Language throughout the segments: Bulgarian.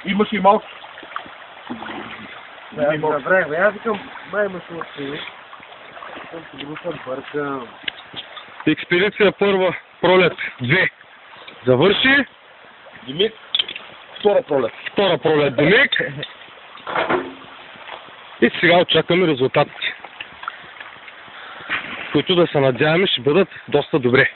Имаш и малко. Добре, аз викам, май имаш лъчи. Съм бъркам. Експедиция първа, пролет 2. Завърши. Димик, втора пролет. Втора пролет Димик. И сега очакваме резултатите, които да се надяваме ще бъдат доста добре.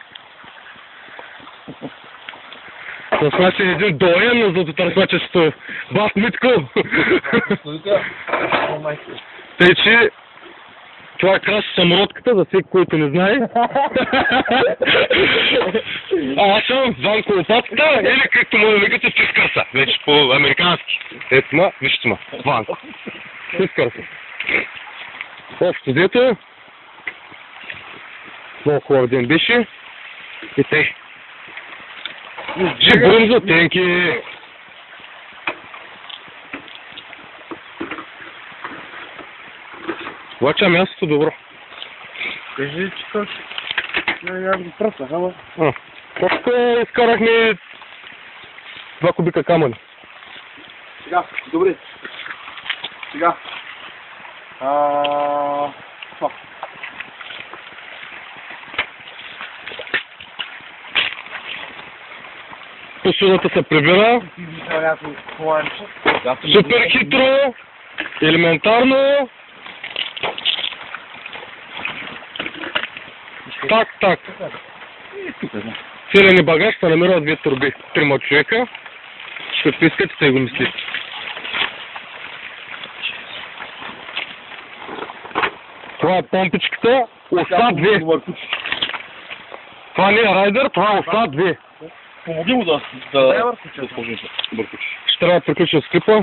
С нас е един доен на златотърсачеството, Бас Митко. Тъй, че това е краш самородката, за всеки, който не знае. А аз съм Ванко Лопатата, или както му намекате Фискърса, вече по-американски. Ето ма, вижте ма, Ванко. Фискърса. Общо взето, много хубав ден беше. И тъй. Жигурим за тенки. Обаче мястото добро. Кажи, че как? Аз го пръснах, ама. Тук изкарахме 2 кубика камъни. Сега, добре. Сега. Това. Посудата се прибира. Супер хитро. Елементарно. Так. Целени багаж се намира 2 турби. 3 човека. Както искате, тъй го мислите. Това е помпичката. Оста 2. Това не е райдер, това е оста 2. Помоги му да сложим бъркуче. Ще трябва да приключим с клипа.